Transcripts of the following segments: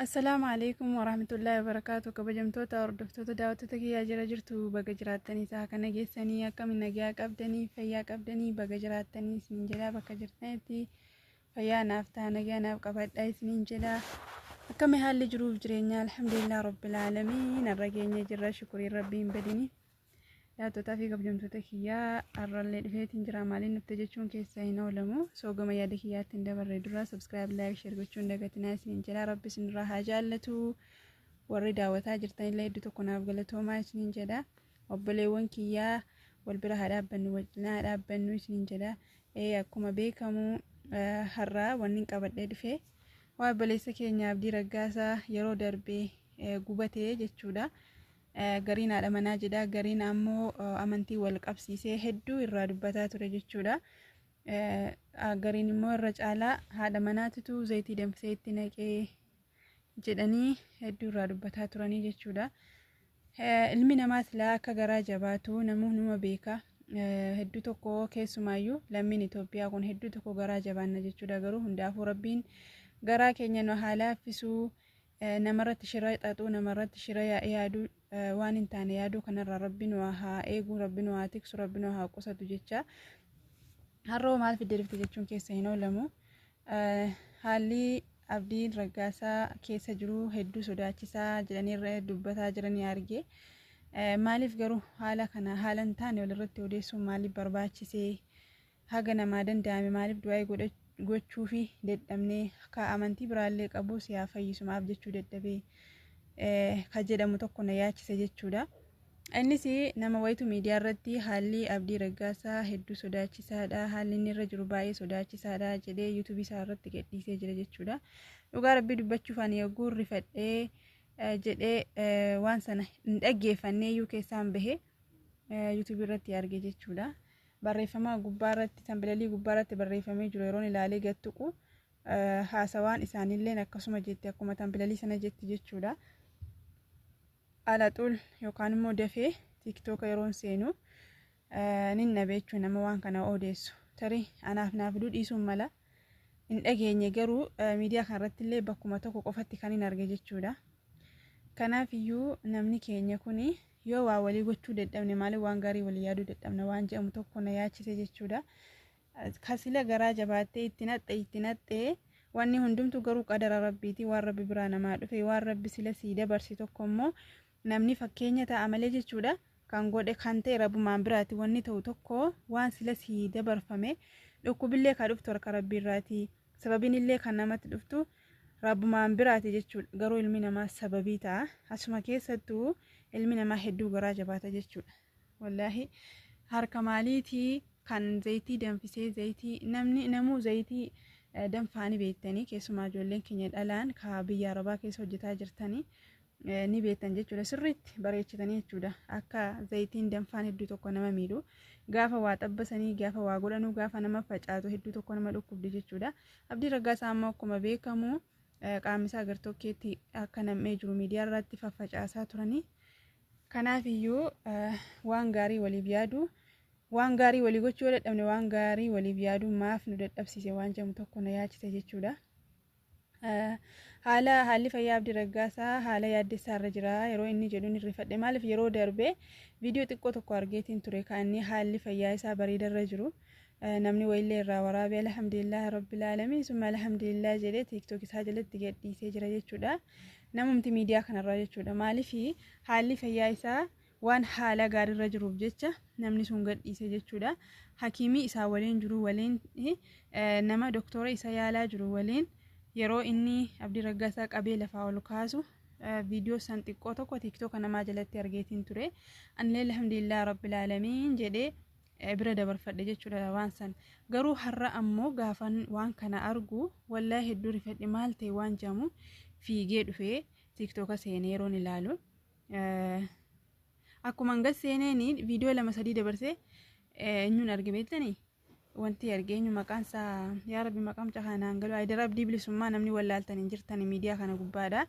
Assalamu alaikum warahmatullahi wabarakatuh. Kabajamtoota hordoftoota daawwattoota kiyyaa jira jirtu baga jiraattanii isaa kana geessanii akkamiin nagaa qabdanii fayyaa qabdanii baga jiraattanii isiniin jedha bakka jirtanitti fayyaa naaf ta'a nagaa naaf qabadhaa isiniin jedha. Akkami haalli jiruuf jireenya alhamdulillah rabbil aalamiin har'a keenya jirra shukuriin rabbiin badini. Daawwattootaa fi kabajamtoota kiyyaa har'allee dhufeetiin jira maaliin nutti jechuun keessa hin oolamu soogama yaada kiyyaatti hin dabarre dura subscribe like share gochuun dagatinaa isiniin jedha rabbi isinirraa haa jaallatu warri daawwataa jirtanillee iddoo tokko naaf galatoomaa isiniin jedha obboleewwan kiyyaa wal bira haa dhaabbannu wajjin haa dhaabbannu isiniin jedha akkuma beekamu har'a wanni qabadhee dhufe waa obboleessa keenya Abdii Raggaasaa yeroo darbee gubatee jechuudha. Gariin haadha manaa jedha gariin ammoo amantii wal qabsiisee hedduu irraa dubbataa ture jechuudha. Gariin immoo irra caalaa haadha manaatitu zayitii danfisee itti naqee jedhanii hedduu irraa dubbataa turanii jechuudha. Ilmi namaa silaa akka garaa jabaatu namuu numa beeka. Hedduu tokko keessumaayyuu lammiin Itoophiyaa kun hedduu tokko garaa jabaanna jechuudha. Garuu hundaafuu rabbiin garaa keenya nu haa laaffisuu. Namarratti shira xaxuu namarratti shira yaaduu waan hin taane yaaduu kanarraa rabbiin waa haa eegu rabbiin waa tiksu rabbiin waa haa qusatu jecha har'oo maal fidee dhufte jechuun keessa hin oolamu. Haalli Abdiin Raggaasaa keessa jiru hedduu sodaachisaa jedhanii dubbataa jiranii arge. Maaliif garuu haala kana haala hin taane walirratti odeessuun maaliif barbaachisee haga namaa danda'ame maaliif du'aa gochuu fi dadhabnee akka amantii biraallee qabu siyaa fayyisumaaf jechuu dadhabee kan jedhamu tokko na yaachise jechuudha. Innis nama wayitu miidiyaa irratti haalli Abdii Raggaasaa hedduu sodaachisaadha haalli inni irra jiru baay'ee sodaachisaadha jedhee yuutuubii isaa irratti gadhiisee jira jechuudha. Dhugaa rabbii dubbachuuf ani yogguu rifadhee jedhee waan sana hin dhaggeeffannee iyyuu keessaan bahee yuutuubii irratti arge jechuudha. Barreeffama gubbaarratti tambilalii gubbaarratti barreeffamee jiru yeroon ilaalee gattuqu haasawaan isaanillee akkasuma jetti akkuma tambilalii sana jetti jechuudha. Alaxul yookaan immoo dafee tiktooka yeroon seenu nin nabeechuu nama waan kana odeessu tarii anaaf naaf dhiisuun mala hin dhageenye garuu miidiyaa kanarratti illee bakkuma tokko qofatti kan hin arge jechuudha. Kanaaf iyyuu namni keenya kuni yoo waa walii gochuu dadhabne maaliif waan gaarii walii yaaduu dadhabna waan jedhamu tokko na yaachise jechuudha. Kasila garaa jabaattee itti naxxee wanni hundumtu garuu qadara rabbiiti waan rabbi biraa namaa dhufe waan rabbi sila sii dabarsi tokko immoo namni fakkeenya ta'a malee jechuudha. Kan godhe kan ta'e rabbumaan biraati wanni ta'u tokko waan sila sii dabarfame dhukkubillee kan dhuftu harka rabbiirraati sababiin illee kan namatti dhuftu rabbumaan biraati jechuudha. Garuu ilmi namaa sababii ta'a asuma keessattuu ilmi namaa hedduu garaa jabaata jechuudha. Wallaahi harka maaliitii kan zayitii danfisee zayitii namuu zayitii danfaanii beektanii keessumaa ijoolleen keenya dhalaan ka biyya arabaa keessa hojjetaa jirtanii ni beektan jechuudha. Sirriitti bareechitanii jechuudha. Akka zayitiin danfaan hedduu tokko nama miidhu gaafa waa xabbasanii gaafa waa godhanuu gaafa nama facaatu hedduu tokko nama dhukkubdi jechuudha. Abdii Raggaasaa ammoo akkuma beekamu qaamisaa gartokkeetti akka nam'ee jiru miidiyaa irratti faffacaasaa turanii. Kanaaf iyyuu waan gaarii waliif yaadu waan gaarii walii gochuu yoo dadhabne waan gaarii waliif yaadu maaf nu dadhabsiise waan jedhamu tokko na yaachise jechuudha. Haalli fayyaa Abdii Raggaasaa haala yaaddessaa irra jira yeroo inni jedhu ni rifadhe maaliif yeroo darbee viidiyoo xiqqoo tokko argeetiin ture kan inni haalli fayyaa isaa bareeda irra jiru. Namni wayillee irraa waraabee alhamdulillah rabbil aalamiin summa alhamdulillah jedhee tiktook isaa jalatti gadhiisee jira jechuudha. Namumti miidiyaa kanarraa jechuudha. Maaliif haalli fayyaa isaa waan haala gaariirra jiruuf jecha namni sun gadhiisee jechuudha. Hakiimii isaa waliin jiru waliin nama doktora isa yaalaa jiru waliin yeroo inni Abdii Raggaasaa qabee lafaa ol kaasu viidiyoo san xiqqoo tokko tiktooka namaa jalatti argeetiin ture. Anillee alhamdulillah rabbil aalamiin jedhee bira dabarfadhe jechuudha waan san. Garuu har'a ammoo gaafan waan kana argu wallaahi hedduu rifadhe maal ta'e waan jedhamu fiigee dhufee tiktooka seenee yeroon ilaalu akkuma hanga seeneeni viidiyoo 2-3 dabarsee eenyuun arge beektanii wanti arge eenyu maqaan isaa yaa rabbi maqaan cahanaan galu Haayidar Abdii Bilisummaa namni wallaaltan hin jirtan miidiyaa kana gubbaadha.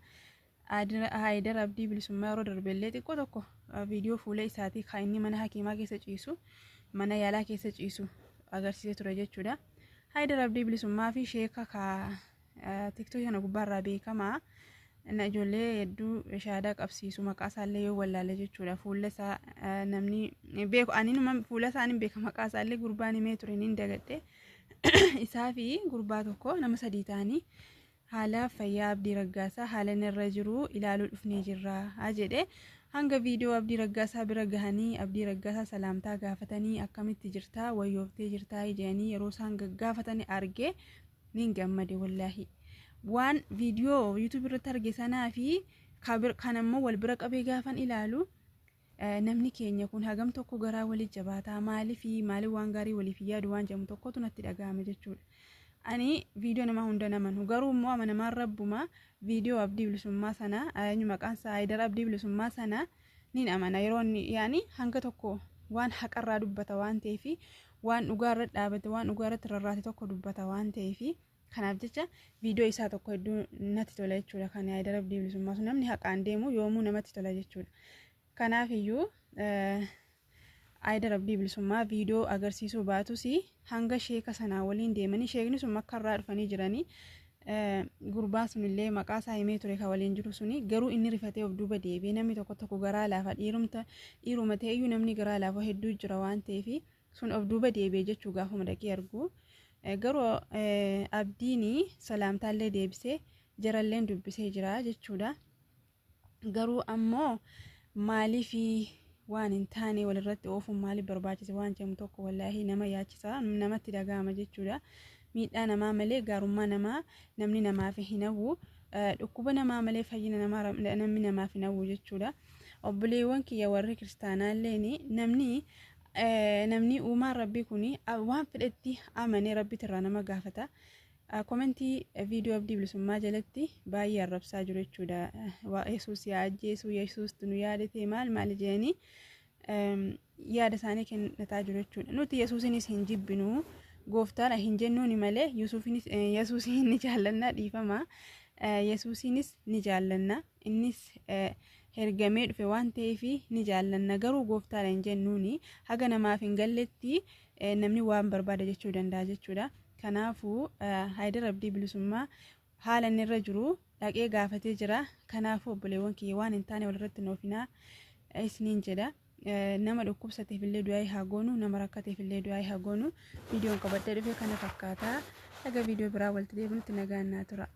Haayidar Abdii Bilisummaa yeroo darbellee xiqqoo tokko viidiyoo fuula isaatii kan inni mana hakiimaa keessa ciisu mana yaalaa keessa ciisu agarsiisee ture jechuudha. Haayidar Abdii Bilisummaa fi sheeka ka TikTok kana gubbaarraa beekama na ijoollee hedduu shaadaa qabsiisu maqaa isaallee yoo wallaale jechuudha. Fuula isaa namni beeku ani numa fuula isaanii beeka maqaa isaallee gurbaan himee ture niin dagadhe isaa fi gurbaa tokko nama sadii ta'anii haala fayyaa Abdii Raggaasaa haala inni irra jiru ilaaluu dhufnee jirra jedhe. Hanga viidiyoo Abdii Raggaasaa bira gahanii Abdii Raggaasaa salaamtaa gaafatanii akkamitti jirtaa wayyooftee jirtaa jedhanii yeroo isaan gaggaafatanii arge niin gammade wallaahi. Waan viidiyoo YouTube irratti arge sanaa fi kan ammoo wal bira qabee gaafan ilaalu namni keenya kun hagam tokko garaa waliif jabaataa maaliif waan gaarii waliif yaadu waan jedhamu tokkotu natti dhagahame jechuudha. Ani viidiyoo nama hunda namanu garuu immoo amanamaan rabbuma viidiyoo Abdii Bilisummaa sana maqaan isaa Haydar Abdii Bilisummaa sana niin amana yeroo yaani hanga tokko waan haqarraa dubbata waan ta'eef waan dhugaarra dhaabate waan dhugaarratti rarraate tokko dubbata waan ta'eef kanaaf jecha viidiyoo isaa tokko hedduu natti tola jechuudha. Kan Haydar Abdii Bilisummaa sun namni haqaan deemu yoomuu namatti tola jechuudha. Kanaaf iyyuu Haydar Abdii Bilisummaa viidiyoo agarsiisuu baatus hanga sheeka sanaa waliin deemanii sheekni sun makkarraa dhufanii jiranii gurbaan sunillee maqaa isaa himee ture kan waliin jiru suni garuu inni rifatee of duuba deebi'ee namni tokko garaa laafa dhiiruma ta'eyyuu namni garaa laafa hedduu jira waan ta'eef sun of duuba deebi'ee jechuu gaafuma dhaqee argu. Garuu Abdiin salaamtaallee deebisee jaralleen dubbisee jira jechuudha. Garuu ammoo maaliif waan hin taane walirratti oofuun maaliif barbaachise waan jedhamu tokko wallaahi nama yaachisa namatti dhagahama jechuudha. Miidhaa namaa malee gaarummaa namaa namni namaaf hin hawwu dhukkuba namaa malee fayyina namaa namni namaaf hin hawwu jechuudha. Obboleewwan kiyya warri kiristaanaallee namni uumaan rabbii kuni waan fedhetti amanee rabbitti irraa nama gaafata. Komentii viidiyoo Abdii Bilisummaa jalatti baay'ee arrabsaa jiru jechuudha. Yesuus yaa ajjeesuu Yesuus nu yaadate maal jedhanii yaada isaanii kennataa jiru jechuudha. Nuti Yesuusinis hin jibbinu gooftaadha hin jennuuni malee Yesuusin ni jaallanna dhiifama. Yesuusinis ni jaallanna innis ergamee dhufe waan ta'eef ni jaallanna garuu gooftaadha hin jennuuni haga namaaf hin galletti namni waan barbaada jechuu danda'a jechuudha. Kanaafuu Haydar Abdii Bilisummaa haala inni irra jiru dhaqee gaafatee jira. Kanaafuu obboleewwan kiyya waan hin taane walirratti noofinaa isiniin jedha. Nama dhukkubsateef illee du'aa haa goonu nama rakkateef illee du'aa haa goonu. Viidiyoon qabadhee dhufe kana fakkaata. Dhaga viidiyoo biraa walitti deebinutti nagaan naa tura.